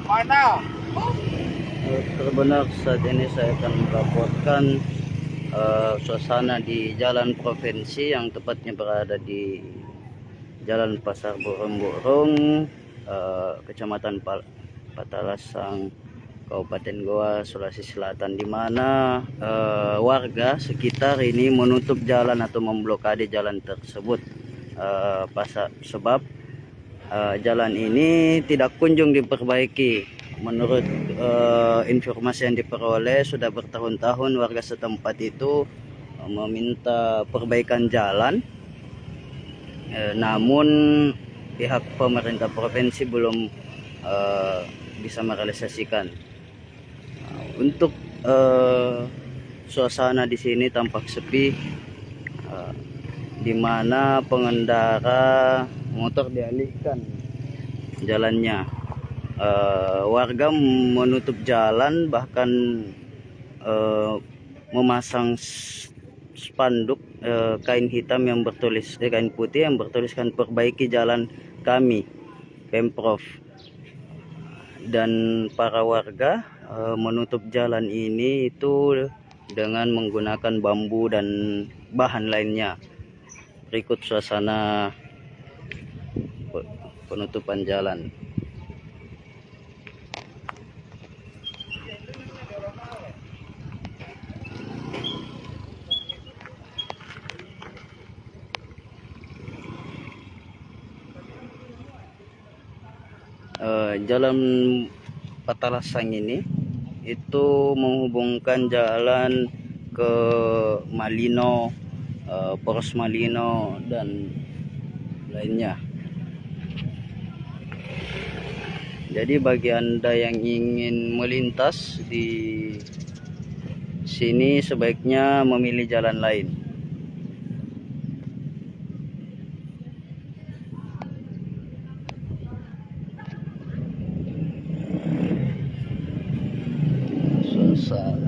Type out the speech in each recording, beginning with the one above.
Mana? Benar, saat ini saya akan melaporkan suasana di Jalan Provinsi yang tepatnya berada di Jalan Pasar Burung-Burung, Kecamatan Patalasang, Kabupaten Goa, Sulawesi Selatan, di mana warga sekitar ini menutup jalan atau memblokade jalan tersebut, sebab jalan ini tidak kunjung diperbaiki. Menurut informasi yang diperoleh, sudah bertahun-tahun warga setempat itu meminta perbaikan jalan, namun pihak pemerintah provinsi belum bisa merealisasikan. Untuk suasana di sini tampak sepi, di mana pengendara motor dialihkan jalannya. Warga menutup jalan, bahkan memasang spanduk kain hitam yang bertulis kain putih yang bertuliskan "Perbaiki Jalan Kami, Pemprov". Dan para warga menutup jalan ini itu dengan menggunakan bambu dan bahan lainnya. Berikut suasana penutupan jalan. Jalan Patalasang ini itu menghubungkan jalan ke Malino, Poros Malino dan lainnya. Jadi bagi Anda yang ingin melintas di sini sebaiknya memilih jalan lain. Suasana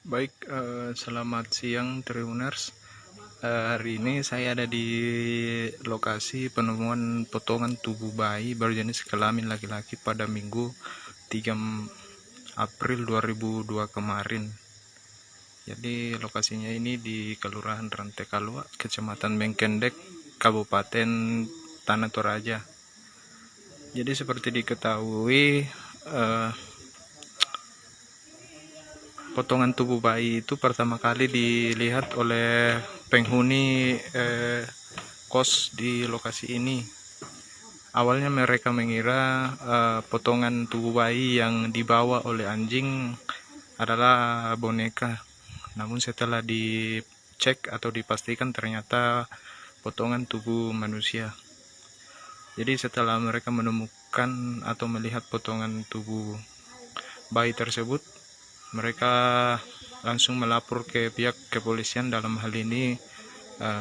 Baik, selamat siang Tribuners. Hari ini saya ada di lokasi penemuan potongan tubuh bayi berjenis kelamin laki-laki pada Minggu 3 April 2002 kemarin. Jadi lokasinya ini di Kelurahan Rantekalua, Kecamatan Bengkendek, Kabupaten Tanah Toraja. Jadi seperti diketahui, potongan tubuh bayi itu pertama kali dilihat oleh penghuni kos di lokasi ini. Awalnya mereka mengira potongan tubuh bayi yang dibawa oleh anjing adalah boneka. Namun setelah dicek atau dipastikan ternyata potongan tubuh manusia. Jadi setelah mereka menemukan atau melihat potongan tubuh bayi tersebut, mereka langsung melapor ke pihak kepolisian, dalam hal ini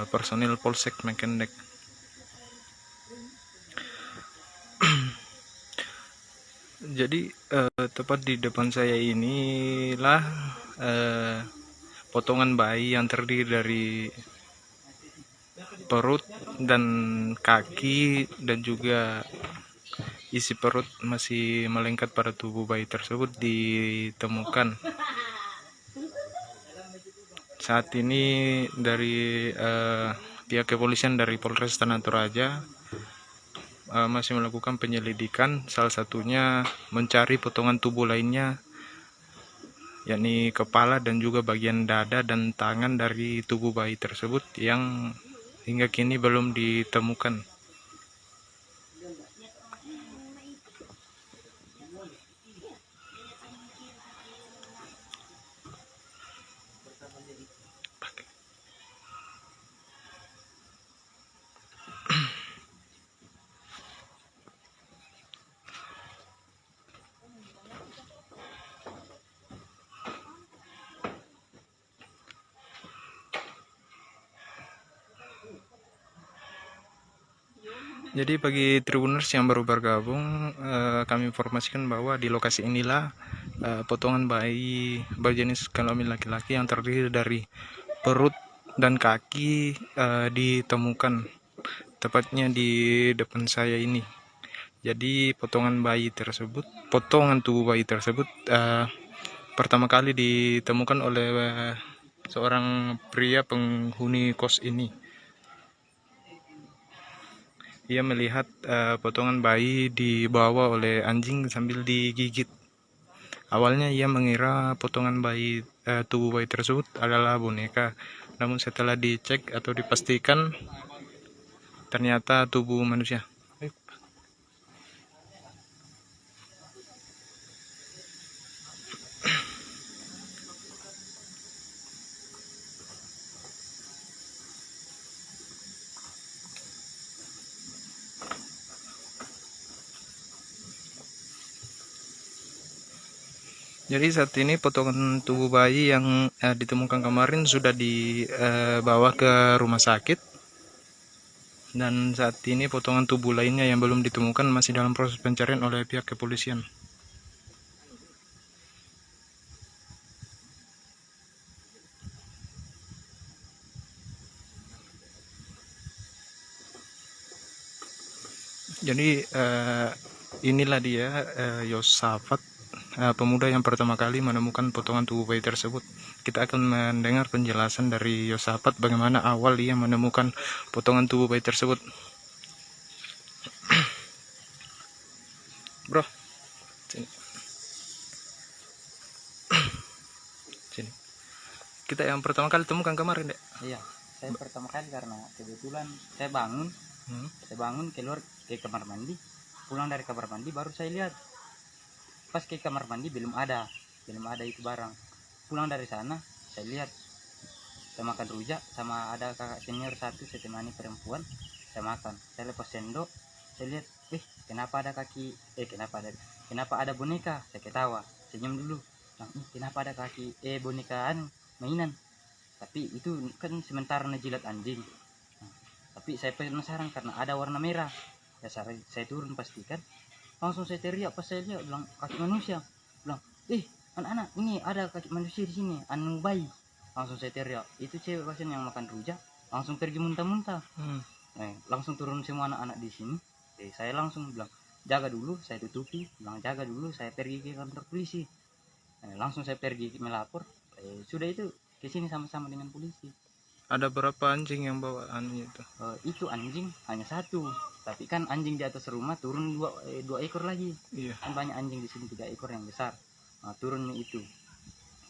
personil Polsek Bengkendek. Jadi tepat di depan saya inilah potongan bayi yang terdiri dari perut dan kaki dan juga isi perut masih melengket pada tubuh bayi tersebut ditemukan. Saat ini dari pihak kepolisian dari Polres Tanah Toraja masih melakukan penyelidikan, salah satunya mencari potongan tubuh lainnya, yakni kepala dan juga bagian dada dan tangan dari tubuh bayi tersebut yang hingga kini belum ditemukan. Jadi bagi Tribuners yang baru bergabung, kami informasikan bahwa di lokasi inilah potongan bayi berjenis kelamin laki-laki yang terdiri dari perut dan kaki ditemukan, tepatnya di depan saya ini. Jadi potongan tubuh bayi tersebut pertama kali ditemukan oleh seorang pria penghuni kos ini. Ia melihat potongan bayi dibawa oleh anjing sambil digigit. Awalnya ia mengira potongan bayi tubuh bayi tersebut adalah boneka. Namun setelah dicek atau dipastikan ternyata tubuh manusia. Jadi saat ini potongan tubuh bayi yang ditemukan kemarin sudah dibawa ke rumah sakit, dan saat ini potongan tubuh lainnya yang belum ditemukan masih dalam proses pencarian oleh pihak kepolisian. Jadi inilah dia Yosafat, pemuda yang pertama kali menemukan potongan tubuh bayi tersebut. Kita akan mendengar penjelasan dari Yosafat bagaimana awal ia menemukan potongan tubuh bayi tersebut. Bro, sini. Sini. Kita yang pertama kali temukan kemarin, Dek. Iya, saya pertama kali karena kebetulan saya bangun keluar ke kamar mandi, pulang dari kamar mandi baru saya lihat. Pas ke kamar mandi belum ada itu barang. Pulang dari sana saya lihat saya makan rujak sama ada kakak senior satu saya temani perempuan, saya makan. Saya lepas sendok, saya lihat, kenapa ada kaki, kenapa ada boneka? Saya ketawa, senyum dulu. Kenapa ada kaki bonekaan mainan? Tapi itu kan sementara ngejilat anjing. Tapi saya penasaran karena ada warna merah. Ya saya turun pastikan. Langsung saya teriak pas saya lihat, bilang kaki manusia. Bilang, anak-anak ini ada kaki manusia di sini, anu bayi. Langsung saya teriak. Itu cewek pasien yang makan rujak langsung pergi muntah-muntah. Langsung turun semua anak-anak di sini. Saya langsung bilang, jaga dulu, saya tutupi. Bilang jaga dulu, saya pergi ke kantor polisi. Langsung saya pergi melapor. Sudah itu ke sini sama-sama dengan polisi. Ada berapa anjing yang bawa itu? Itu anjing hanya satu, tapi kan anjing di atas rumah turun dua ekor lagi. Iya. Kan banyak anjing di sini, 3 ekor yang besar. Turun itu.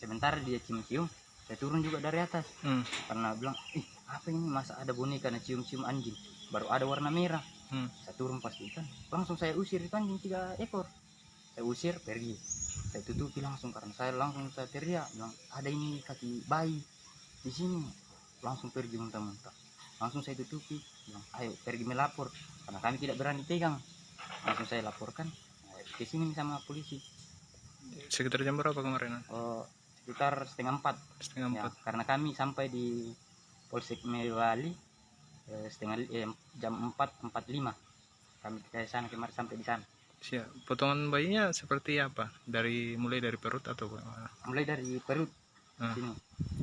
Sementara dia cium-cium, saya turun juga dari atas. Karena bilang, apa ini, masa ada boneka na cium-cium anjing, baru ada warna merah. Saya turun pastikan, langsung saya usir itu anjing 3 ekor. Saya usir pergi. Saya tutupi langsung karena saya teriak, bilang ada ini kaki bayi di sini. Langsung pergi muntah-muntah. Langsung saya tutupi, bilang ayo pergi melapor karena kami tidak berani pegang. Langsung saya laporkan ke sini sama polisi. Sekitar jam berapa kemarin? Sekitar setengah 4. Ya, karena kami sampai di Polsek Mewali jam 4.45. Kami ke sana kemarin sampai di sana. Siap. Potongan bayinya seperti apa? Mulai dari perut atau bagaimana? Mulai dari perut sini.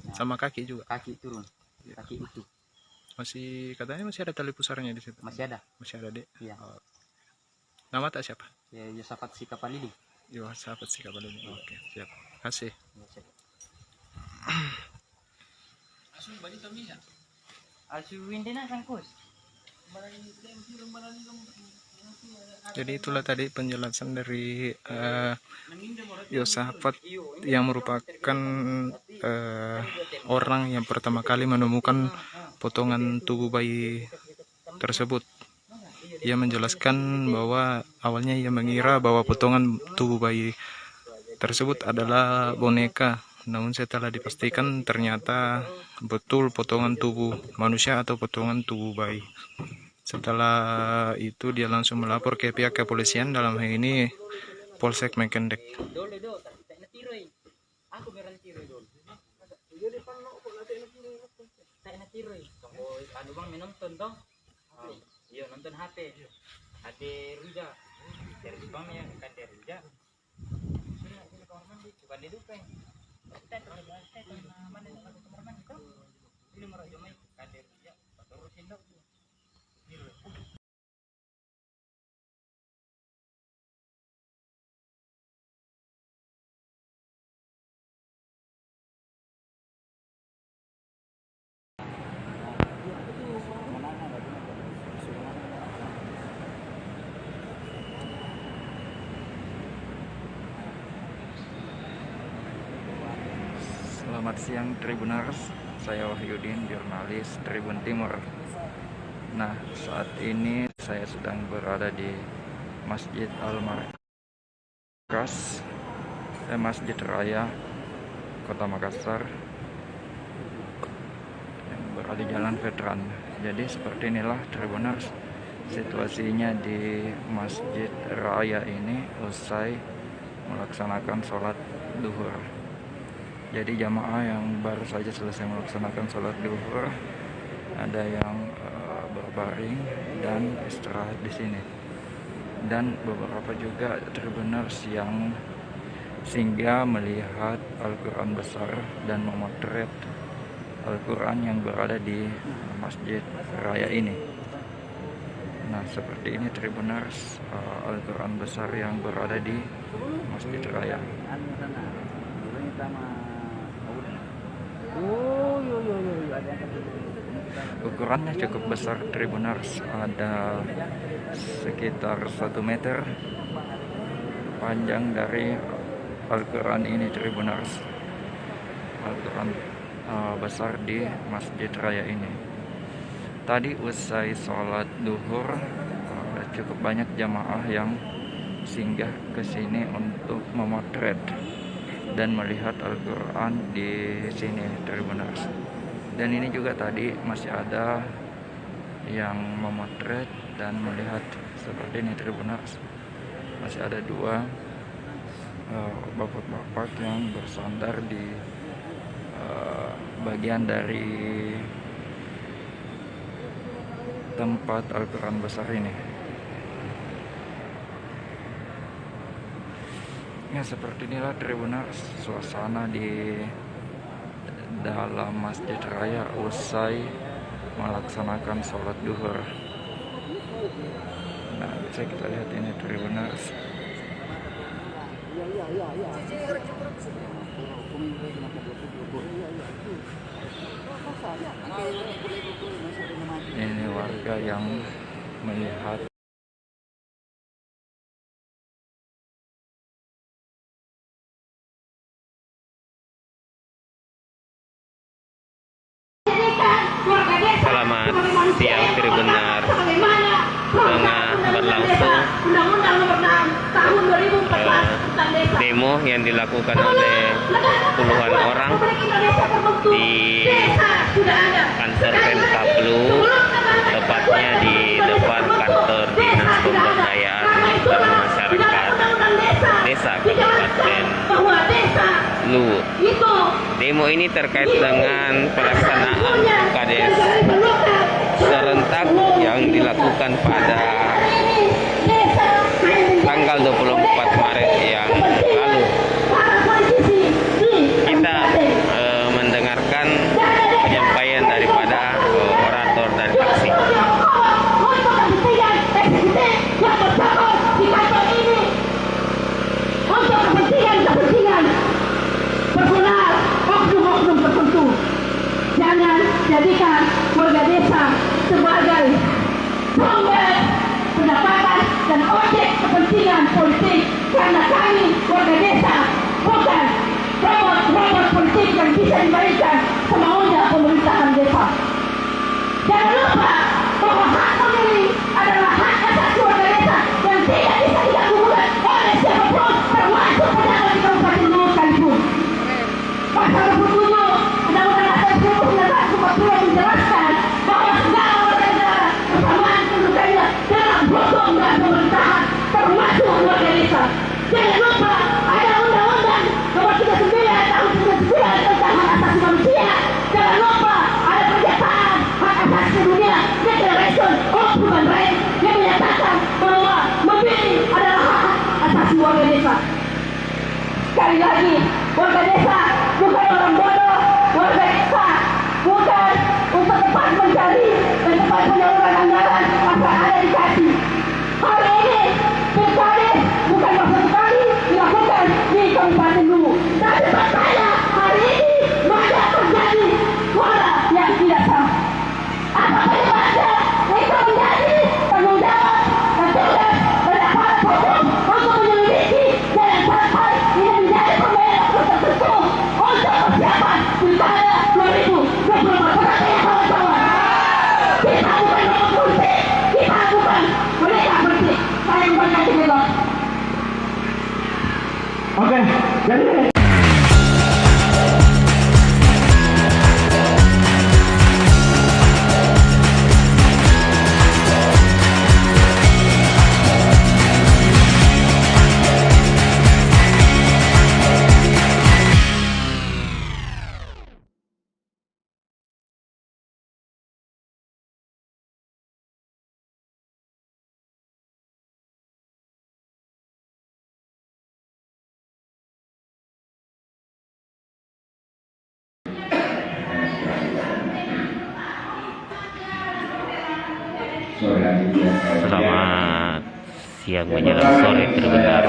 Nah, sama kaki juga. Kaki turun. Kaki utuh. Katanya masih ada tali pusarnya di situ. Masih ada. Masih ada, Dek. Iya. Nama tak siapa? Ya, Yosafat Sikapalili. Yo, sahabat sih kabar ini. Oke, siap. Kasih. Ya, siap. Asu windena sangkus. Jadi itulah tadi penjelasan dari Yosafat yang merupakan orang yang pertama kali menemukan potongan tubuh bayi tersebut. Ia menjelaskan bahwa awalnya ia mengira bahwa potongan tubuh bayi tersebut adalah boneka, namun setelah dipastikan ternyata betul potongan tubuh manusia atau potongan tubuh bayi. Setelah itu dia langsung melapor ke pihak kepolisian, dalam hal ini Polsek Mekendek. Iya, nonton HP. HD Ruja. Dari Jepang ya, kan dari Ruja. Sini kamar mandi, bukan di Dupeng. Kita mana nih kamar mandi tuh? Ini merah jomai kan dari Ruja. Terusin dong. Selamat siang Tribuners, saya Wahyudin, jurnalis Tribun Timur. Nah, saat ini saya sedang berada di Masjid Al-Markas, Masjid Raya Kota Makassar yang berada di Jalan Veteran. Jadi seperti inilah Tribuners situasinya di Masjid Raya ini usai melaksanakan sholat duhur. Jadi jamaah yang baru saja selesai melaksanakan sholat duhur ada yang berbaring dan istirahat di sini, dan beberapa juga Tribuners yang singgah melihat Al-Quran besar dan memotret Al-Quran yang berada di Masjid Raya ini. Nah, seperti ini Tribuners, Al-Quran besar yang berada di Masjid Raya. Ukurannya cukup besar Tribuners, ada sekitar 1 meter panjang dari Al-Quran ini Tribuners, Al-Quran besar di Masjid Raya ini. Tadi usai sholat duhur cukup banyak jamaah yang singgah ke sini untuk memotret dan melihat Al-Quran di sini Tribuners. Dan ini juga tadi masih ada yang memotret dan melihat seperti ini Tribuners. Masih ada 2 bapak-bapak yang bersandar di bagian dari tempat Al-Quran besar ini. Ya, seperti inilah Tribuners suasana di dalam Masjid Raya usai melaksanakan sholat duhur. Nah, bisa kita lihat ini Tribuners. Ini warga yang melihat Selamat siang Tribuners. Tengah berlangsung demo yang dilakukan oleh puluhan orang di kantor Pemkablu, tepatnya di depan kantor Dinas Pemberdayaan dan Masyarakat Desa Kabupaten Luwu. Demo ini terkait dengan pelaksanaan KDS serentak yang dilakukan pada tanggal 24 Maret yang lalu. Kita mendengarkan penyampaian daripada orator dari aksi. sumber pendapatan dan objek kepentingan politik, karena kami warga desa bukan robot politik yang bisa diberikan semaunya pemerintahan desa. Jangan lupa bahwa hak memilih adalah hak asasi warga desa yang tidak bisa diganggu-gugat oleh siapapun, termasuk pejabat di Kabupaten Luwu sekalipun. Pasal 27 Undang-Undang Dasar 1945 menjelaskan bahwa segala warga negara bersamaan kedudukannya dalam hukum dan pemerintahan, termasuk warga desa. Jangan lupa ada Undang-Undang Nomor 39 Tahun 99 tentang hak asasi manusia. Jangan lupa ada pernyataan hak asasi dunia, Declaration of Human Rights, yang menyatakan bahwa memilih adalah hak asasi warga desa. Sekali lagi, warga desa bukan orang bodoh, warga desa bukan untuk tempat mencari dan tempat penyaluran anggaran asal ada dikasih. Hari ini pilkades bukan masa sekali dilakukan di Kabupaten Luwu, tapi faktanya hari ini banyak terjadi suara yang tidak sah. Apa penyebabnya? Itu menjadi tanggung jawab dan tugas dari aparat hukum untuk menyelidiki, jangan sampai ini menjadi pembela tertentu untuk persiapan pilkada 2024. Katanya kawan-kawan, kita bukan robot politik, kita bukan mereka politik. Saya membaca juga. Oke, jadi Selamat siang menjelang sore terbentar.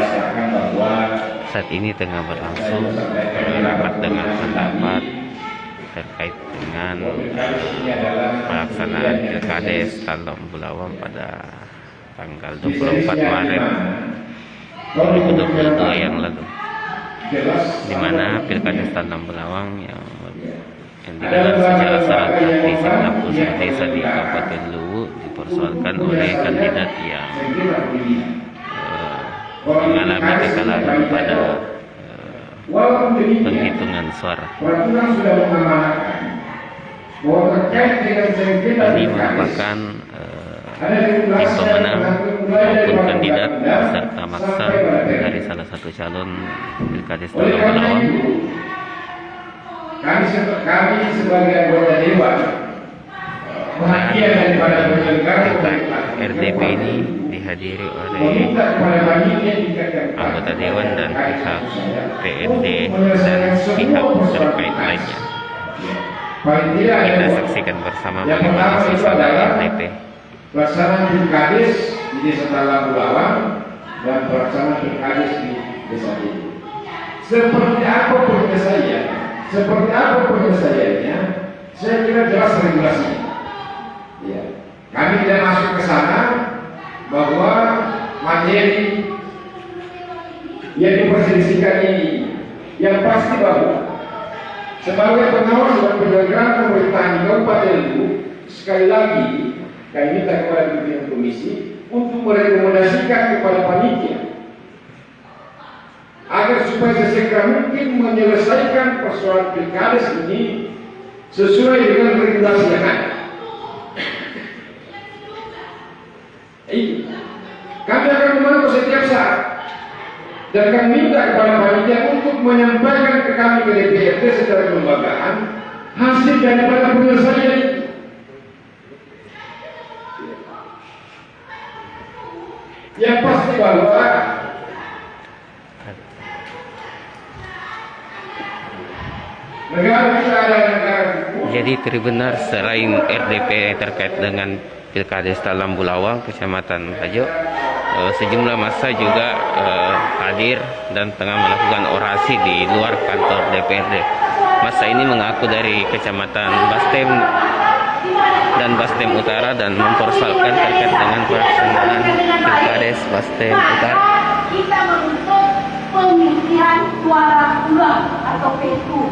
Saat ini tengah berlangsung rapat dengan pendapat terkait dengan pelaksanaan Pilkades Talam Bulawang pada tanggal 24 Maret 2022 yang lalu, di mana Pilkades Talam Bulawang yang digelar secara serentak di 99 desa di Kabupaten Luwu dipersoalkan oleh kandidat yang mengalami kekalahan pada penghitungan suara. Ini merupakan tim pemenang maupun kandidat beserta maksa dari salah satu calon Pilkades Talam Bulawang. Kami sebagai anggota dewan bahagia daripada penyelenggara RDP ini dihadiri oleh anggota dewan dan pihak PND dan pihak terkait lainnya. Kita saksikan bersama bagaimana suasana RDP. Pelaksanaan Pilkades di Desa Talam Bulawang dan pelaksanaan Pilkades di desa ini. Seperti apa penyelesaiannya? Saya kira jelas regulasinya. Ya. Kami tidak masuk ke sana bahwa materi yang diperselisihkan ini yang pasti bahwa sebagai pengawas dan penyelenggara pemerintahan di Kabupaten Luwu, sekali lagi kami minta kepada pimpinan komisi untuk merekomendasikan kepada panitia agar supaya sesegera mungkin menyelesaikan persoalan Pilkades ini sesuai dengan regulasi yang ada. Kami akan memantau setiap saat dan kami minta kepada panitia untuk menyampaikan ke kami ke DPRD secara kelembagaan hasil daripada penyelesaian itu. Yang pasti bahwa negara kita adalah negara hukum. Jadi terbenar selain RDP terkait dengan Pilkades Talam Bulawang, Kecamatan Bajo, sejumlah massa juga hadir dan tengah melakukan orasi di luar kantor DPRD. Massa ini mengaku dari Kecamatan Bastem dan Bastem Utara dan mempersoalkan terkait dengan pelaksanaan Pilkades Bastem Utara. Kita menuntut pemilihan suara ulang atau PSU.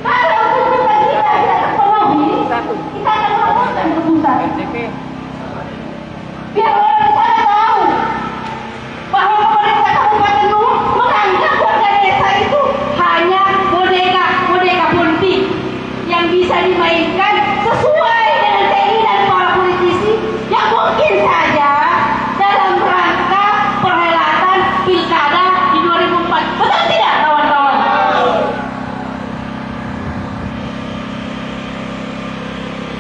Kalau tuntutan kita tidak terpenuhi, kita akan melaporkan ke pusat. Biar orang di sana tahu bahwa pemerintah Kabupaten Luwu menganggap warga desa itu hanya boneka politik yang bisa dimainkan sesuai dengan keinginan para politisi yang mungkin saja dalam rangka perhelatan pilkada di 2004. Betul tidak, kawan-kawan?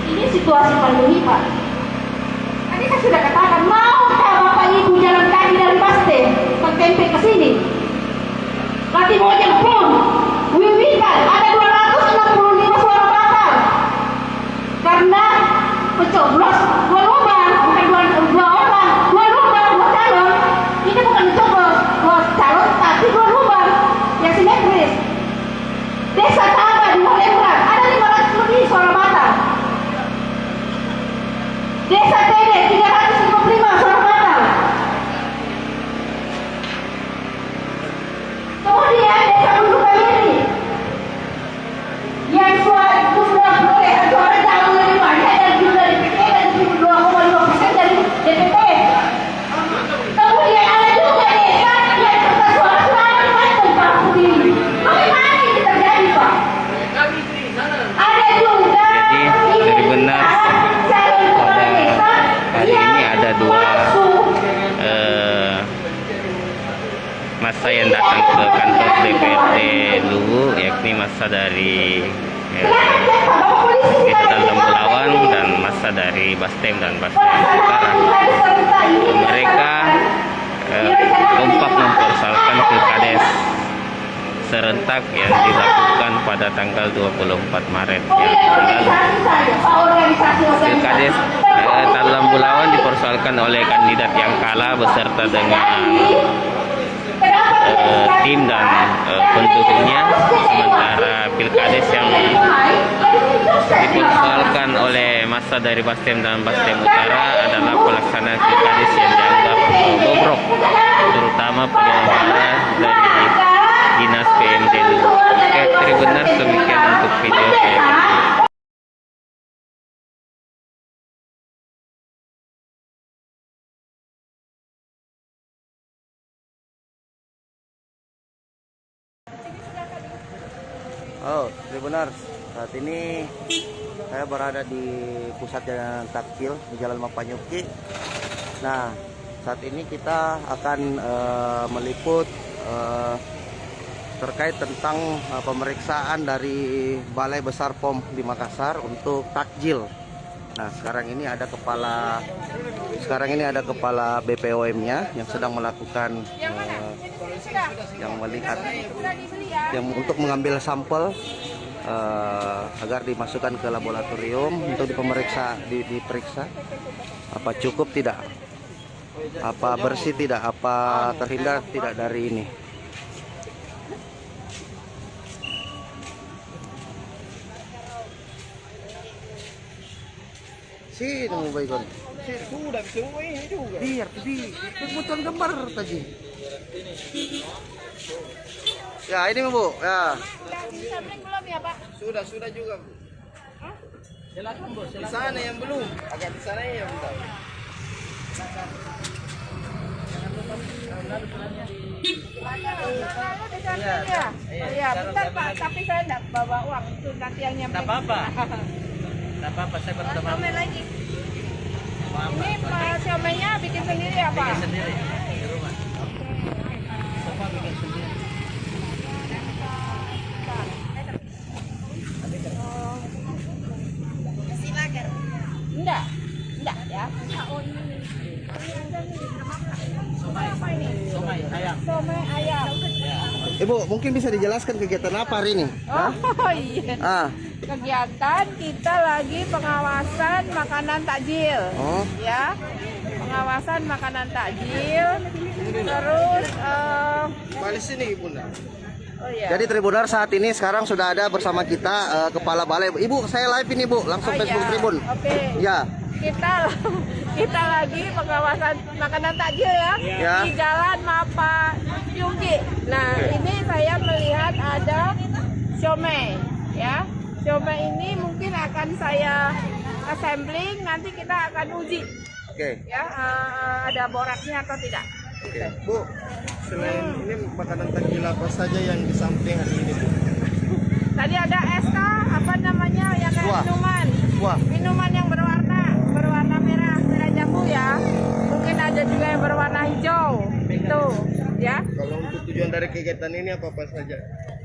Ini situasi pandemi, Pak. Tadi saya sudah katakan, maukah Bapak Ibu jalan kaki dari Bastem Tempe ke sini? Nanti mau jemput, wiwikan, ada 265 suara batal. Karena pencoblos dua lubang, bukan dua orang, dua lubang, dua calon. Ini bukan mencoblos dua calon, tapi dua lubang yang simetris. Desa Taba di Palembang ada 500 lebih suara batal. Desa Tede 355 suara batal. Kemudian desa Bulu Kamiri yang sudah beroleh suara jauh lebih banyak dan juga DPT dan 2,5% dari DPT. Kemudian ada juga desa yang kertas suara selalu macam Pak Budi. Bagaimana ini terjadi, Pak? Ada juga Jadi benar hari ini ada dua massa yang datang ke kantor DPRD Luwu, yakni massa dari Desa Lembulawang dan massa dari Bastem dan Bastem Utara. Mereka kompak mempersoalkan Pilkades serentak yang dilakukan pada tanggal 24 Maret yang lalu. Pilkades Lembulawang dipersoalkan oleh kandidat yang kalah beserta dengan tim dan pendukungnya, sementara Pilkades yang dipersoalkan oleh massa dari Bastem dan Bastem Utara adalah pelaksanaan Pilkades yang dianggap bobrok, terutama penyelenggara dari Dinas PMD Luwu. Oke, Tribuners, demikian untuk video saya. Oh, Tribuners, saat ini saya berada di pusat jalan takjil di Jalan Mapanyuki. Nah, saat ini kita akan meliput terkait tentang pemeriksaan dari Balai Besar POM di Makassar untuk takjil. Nah, sekarang ini ada kepala BPOM-nya yang sedang melakukan yang melihat yang untuk mengambil sampel agar dimasukkan ke laboratorium untuk diperiksa apa cukup tidak, apa bersih tidak, apa terhindar tidak dari ini. Sini mau baikon. Sudah bisa ini juga. Biar kebutuhan gambar tadi. Ya ini Bu, ya. Disampling belum ya, Pak? Sudah juga, Bu. Silakan, Bos. Di sana yang belum, agak di sana yang belum. Iya, bentar Pak, tapi saya enggak bawa uang, itu nanti yang nyampe. Enggak apa-apa, saya baru dapat. Siomay lagi. Ini Pak siomaynya bikin sendiri ya, Pak? Bikin sendiri di rumah. Semua bikin sendiri. Enggak ya. Oh ini. Apa ini? Somai ayam. Somai ayam. Ibu, mungkin bisa dijelaskan kegiatan apa hari ini? Oh iya. Kegiatan kita lagi pengawasan makanan takjil. Oh. Ya. Pengawasan makanan takjil. Terus Balik sini, Bunda. Jadi Tribuners, saat ini sekarang sudah ada bersama kita Kepala Balai. Ibu, saya live ini Bu, langsung Facebook Tribun. Oke. Ya. Kita lagi pengawasan makanan takjil ya, di Jalan Mapa Yuki. Nah, ini saya melihat ada siomay ya. Siomay ini mungkin akan saya assembling, nanti kita akan uji. Ya, ada boraknya atau tidak. Bu, selain ini makanan takjil apa saja yang di samping hari ini, Bu? Tadi ada SK, apa namanya, yang kayak minuman yang berwarna merah jambu ya. Mungkin ada juga yang berwarna hijau, itu ya. Kalau untuk tujuan dari kegiatan ini apa saja?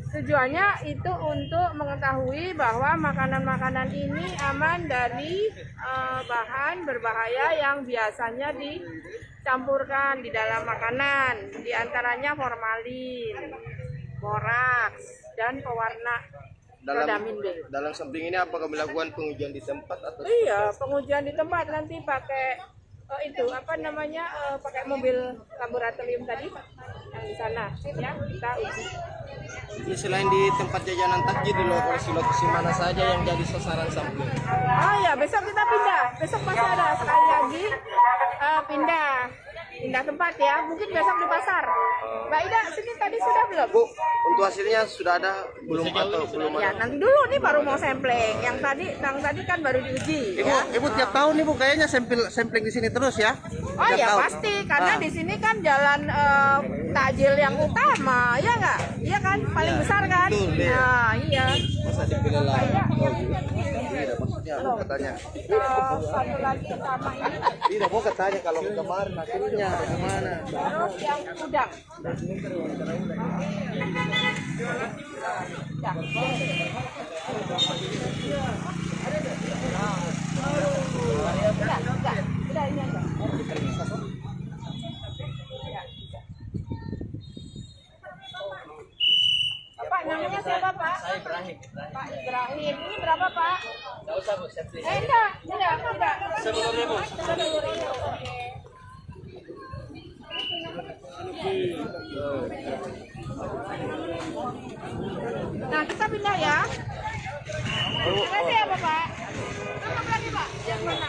Tujuannya itu untuk mengetahui bahwa makanan-makanan ini aman dari bahan berbahaya yang biasanya dicampurkan di dalam makanan, diantaranya formalin, boraks, dan pewarna vitamin B. Dalam sampling ini apakah melakukan pengujian di tempat atau? Iya, pengujian di tempat, nanti pakai itu apa namanya, pakai mobil laboratorium tadi yang di sana ya, kita uji. Ini selain di tempat jajanan takjil, di lokasi mana saja yang jadi sasaran sampling? Oh ya, besok kita pindah. Besok masih ada sekali lagi pindah tempat ya. Mungkin besok di pasar. Mbak Ida, sini tadi sudah belum? Bu, untuk hasilnya sudah ada belum atau belum ada? Ya, nanti dulu nih baru mau sampling. Yang tadi kan baru diuji. Ibu tiap tahun nih Bu kayaknya sampling di sini terus ya? Oh ya pasti, karena di sini kan jalan takjil yang utama, ya nggak? Iya kan, paling besar kan? Nah, iya. Masa dipilih lah? Maksudnya aku katanya. Satu lagi sama ini. Tidak mau katanya kalau kemarin hasilnya bagaimana? Terus yang udang. Udah ini aja. Pak, namanya siapa Pak? Saya Ibrahim. Pak Ibrahim, ini berapa Pak? Enggak usah Bu, enggak. 10.000. Oke. Nah, kita pindah ya. Kasih ya Bapak. Kamu lagi Pak? Yang mana?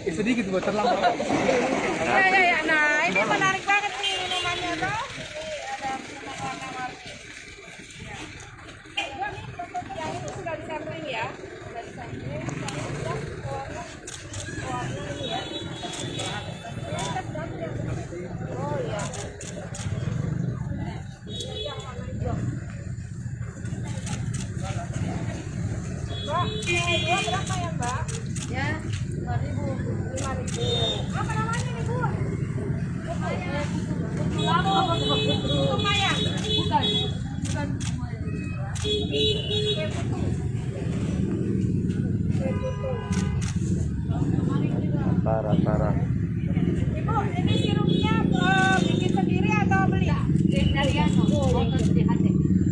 Sedikit buat terlambat. Ya. Nah, ini menarik banget nih minumannya toh. Ada warna-warni. Yang itu sudah disampling ya. Sudah disampling. Warna ini ya. Oh iya. Yang warna hijau. Mbak, dua berapa ya Mbak? Ya, 5.000. 5.000. Apa namanya nih Bu? Lumayan. Bukan. Parah. Ibu, ini sirupnya bikin sendiri atau beli? Dari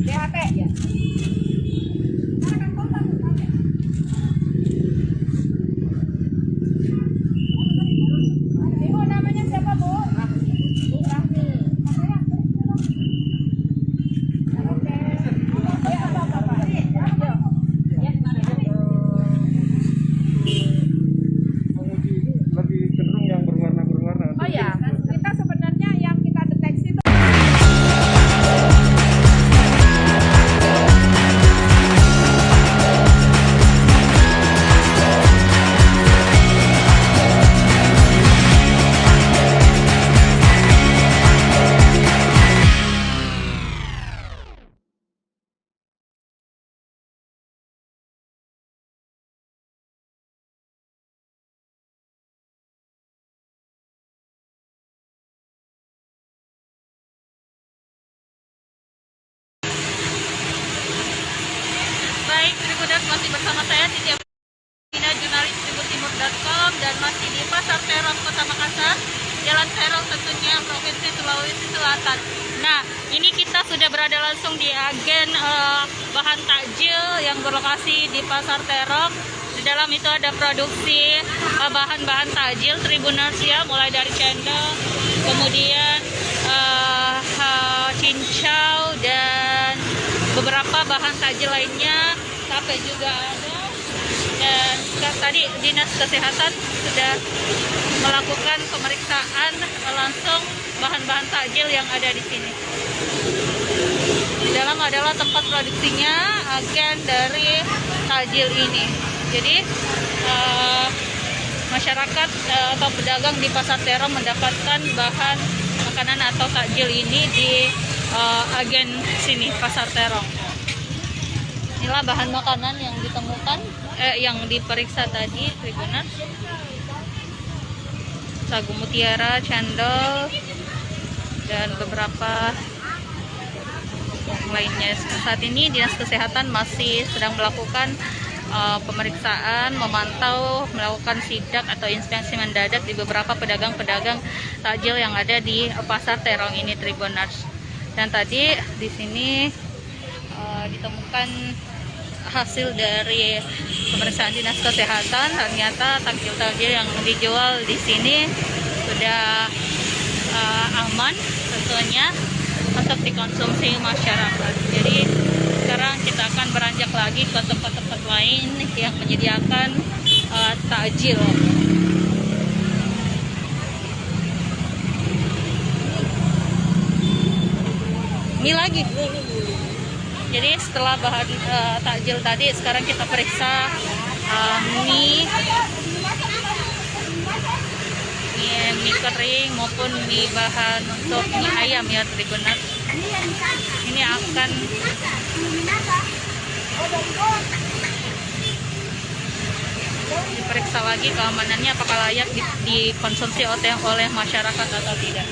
DHT. Ya. Ibu namanya siapa Bu? Rahmi. Oke. Ya, apa? Lebih cenderung yang berwarna. Oh ya, kita sebenarnya yang kita deteksi itu Baik, Tribuners, masih bersama saya Titia Bina, jurnalis tribuntimur.com, dan masih di Pasar Terong, Kota Makassar, Jalan Terong tentunya, Provinsi Sulawesi Selatan. Nah, ini kita sudah berada langsung di agen bahan takjil yang berlokasi di Pasar Terong. Di dalam itu ada produksi bahan-bahan takjil Tribuners ya, mulai dari cendol, kemudian cincau, dan beberapa bahan takjil lainnya. Tape juga ada. Dan tadi Dinas Kesehatan sudah melakukan pemeriksaan langsung bahan-bahan takjil yang ada di sini. Di dalam adalah tempat produksinya agen dari takjil ini. Jadi masyarakat atau pedagang di Pasar Terong mendapatkan bahan makanan atau takjil ini di agen sini, Pasar Terong. Inilah bahan makanan yang ditemukan, yang diperiksa tadi, Tribuners. Sagu mutiara, cendol, dan beberapa lainnya. Saat ini Dinas Kesehatan masih sedang melakukan pemeriksaan, memantau, melakukan sidak atau inspeksi mendadak di beberapa pedagang-pedagang takjil yang ada di Pasar Terong ini, Tribuners. Dan tadi di sini ditemukan hasil dari pemeriksaan Dinas Kesehatan. Ternyata takjil-takjil yang dijual di sini sudah aman tentunya untuk dikonsumsi masyarakat. Jadi sekarang kita akan beranjak lagi ke tempat-tempat lain yang menyediakan takjil. Ini lagi. Jadi setelah bahan takjil tadi, sekarang kita periksa mie kering maupun mie bahan untuk mie ayam ya, Tribuners. Ini akan diperiksa lagi keamanannya, apakah layak dikonsumsi oleh masyarakat atau tidak.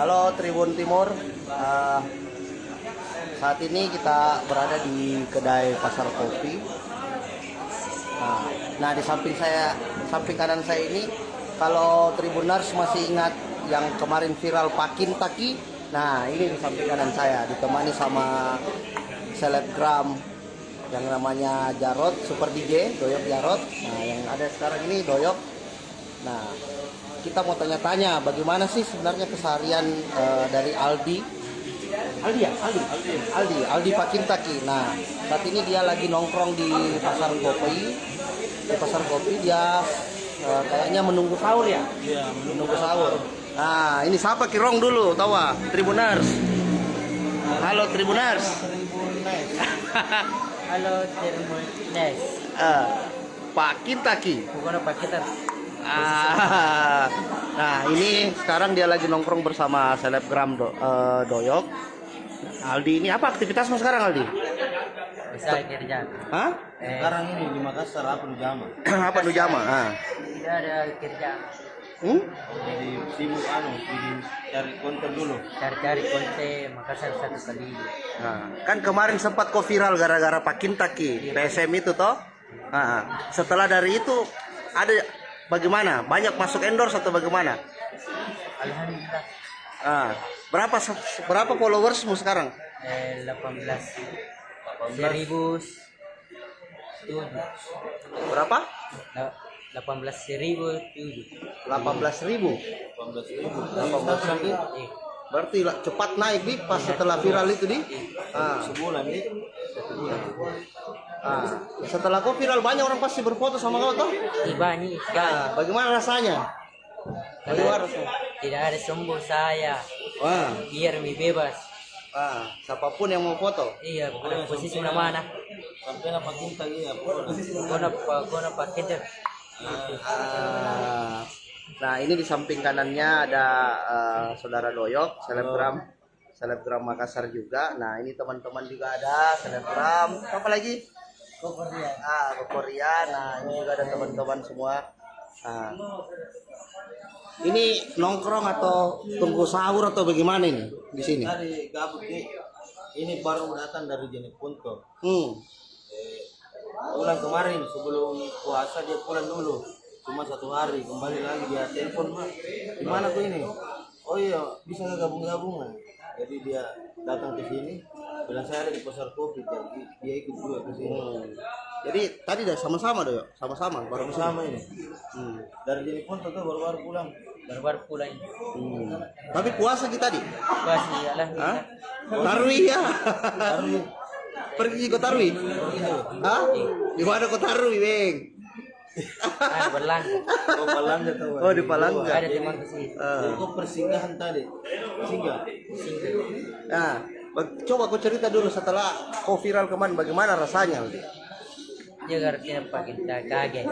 Halo Tribun Timur, saat ini kita berada di kedai Pasar Kopi. Nah di samping kanan saya ini, kalau Tribuners masih ingat yang kemarin viral Pakin Taki, nah ini di samping kanan saya ditemani sama selebgram yang namanya Jarot, Super DJ, Doyok Jarot. Nah yang ada sekarang ini Doyok. Nah kita mau tanya-tanya bagaimana sih sebenarnya keseharian dari Aldi Pakin Taki. Nah saat ini dia lagi nongkrong di Pasar Kopi. Di Pasar Kopi dia kayaknya menunggu sahur ya. Iya, menunggu sahur. Nah ini siapa Kirong dulu, tawa Tribuners. Halo Tribuners. Halo Tribuners. Pakin Taki. Bukan Pakin Taki. Nah ini sekarang dia lagi nongkrong bersama selebgram Doyok. Aldi ini apa aktivitasmu sekarang, Aldi? Saya kerja. Hah? Sekarang ini di Makassar apa Nujama? Apa Nujama? Tidak ada kerja. Jadi sibuk cari konten dulu. Cari konten Makassar satu kali. Nah, kan kemarin sempat kok viral gara-gara Pakin Taki, PSM itu toh. Nah, setelah dari itu ada bagaimana? Banyak masuk endorse atau bagaimana? Alhamdulillah. Berapa followersmu sekarang? 18.000. Berapa? 18.007. 18.000. Berarti cepat naik di pas setelah viral itu di. Sebulan nih. Setelah kau viral banyak orang pasti berfoto sama kau toh? Banyak. Bagaimana rasanya? Tidak ada sombong saya. Biar bebas. Siapapun yang mau foto. Iya, posisi mana? Sampai apa kita ya? Guna pakai. Nah ini di samping kanannya ada saudara Doyok, selebgram Makassar juga. Nah ini teman-teman juga ada selebgram. Apa lagi? Korea. Nah ini juga ada teman-teman semua. Ini nongkrong atau tunggu sahur atau bagaimana ini di sini? Dari gabut nih. Ini baru datang dari Jeneponto. Pulang kemarin sebelum puasa dia pulang dulu. Cuma 1 hari, kembali lagi dia telepon, Pak. Gimana tuh ini? Oh iya, bisa nggak gabung-gabung? Jadi dia datang ke sini, bilang saya ada di pasar kopi, jadi dia ikut juga ke sini. Jadi tadi dah sama-sama dong, sama-sama baru sama ini. Dari Jeneponto tuh baru-baru pulang. Tapi puasa kita tadi? Puasa iyalah. Tarwi ya. Pergi kau tarwi? Hah? Di mana kau tarwi, Beng? Berlangga. Oh, Palangga tuh. Oh, di Palangga. Ada teman ke sini. Itu persinggahan tadi. Singgah. Nah, coba kau cerita dulu setelah kau viral kemarin bagaimana rasanya? Dia artinya pakai kaget.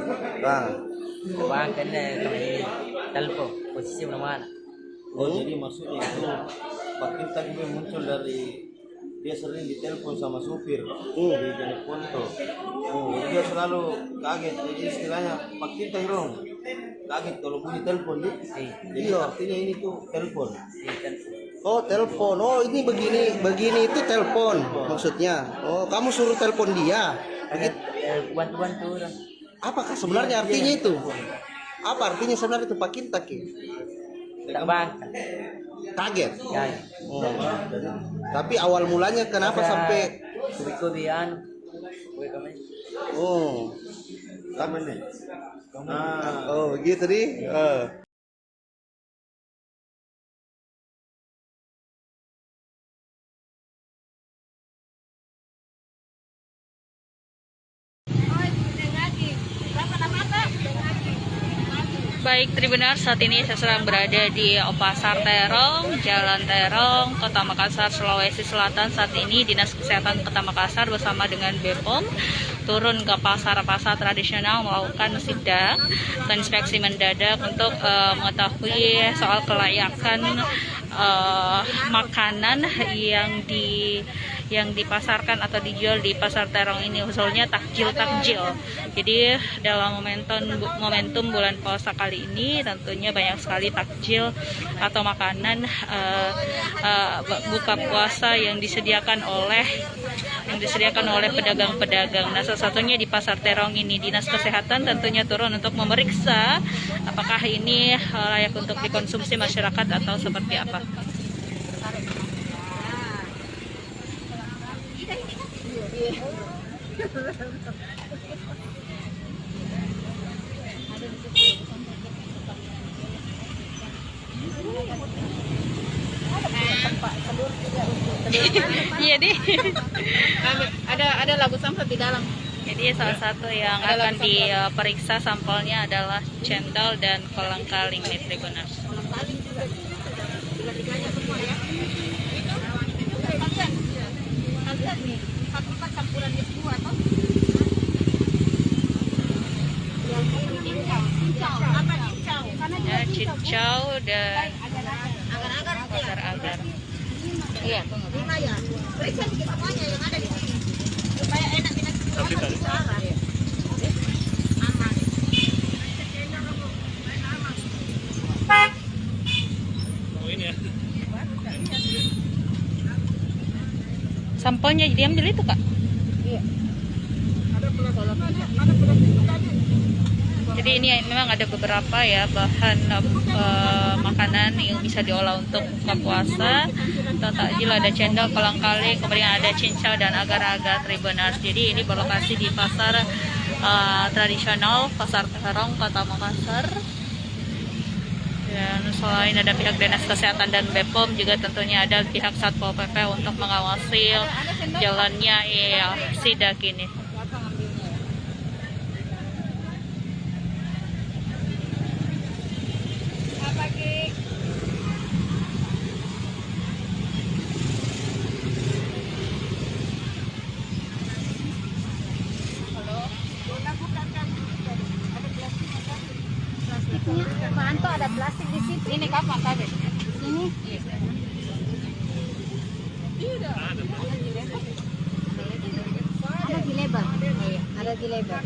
Bang kena kami telepon posisi mana? Oh, jadi maksudnya itu Pak Kinta juga muncul dari dia sering ditelepon sama supir di Jeneponto. Jadi dia selalu kaget. Jadi istilahnya Pak Kinta Hirong kaget kalau bunyi telepon dia. Jadi artinya ini tuh telepon. Oh, telepon. Oh, ini begini itu telepon maksudnya. Oh, kamu suruh telepon dia. Bantu-bantu orang. Apakah sebenarnya artinya itu? Apa artinya sebenarnya itu Pak Kinta? Kaget. Tapi awal mulanya kenapa sampai kubi-kubian? Oh. Oh, begitu nih. Baik Tribuners, saat ini saya sedang berada di Pasar Terong, Jalan Terong, Kota Makassar, Sulawesi Selatan. Saat ini Dinas Kesehatan Kota Makassar bersama dengan BPOM turun ke pasar-pasar tradisional melakukan sidak dan inspeksi mendadak untuk mengetahui soal kelayakan makanan yang dipasarkan atau dijual di Pasar Terong ini, khususnya takjil. Jadi dalam momentum bulan puasa kali ini tentunya banyak sekali takjil atau makanan buka puasa yang disediakan oleh pedagang-pedagang. Nah, salah satunya di Pasar Terong ini Dinas Kesehatan tentunya turun untuk memeriksa apakah ini layak untuk dikonsumsi masyarakat atau seperti apa. Iya deh. Ada labu sampah di dalam. Jadi salah satu yang akan diperiksa sampelnya adalah cendol dan kolang-kaling nih Tribuners. Ya, cincau dan agar-agar. Iya, Periksa semuanya yang ada di sini supaya enak kita bicara. Sampelnya diambil itu, Kak? Iya. Jadi ini memang ada beberapa ya bahan makanan yang bisa diolah untuk buka puasa. Takjil ada cendol, kolang-kaling, kemudian ada cincau dan agar-agar Tribuners. Jadi ini berlokasi di pasar tradisional Pasar Terong, Kota Makassar. Dan selain ada pihak Dinas Kesehatan dan BPOM, juga tentunya ada pihak Satpol PP untuk mengawasi jalannya sidak ini. Manto ada plastik di situ. Ini kapan tadi? Ini. Ada di lebar. Ada di lebar.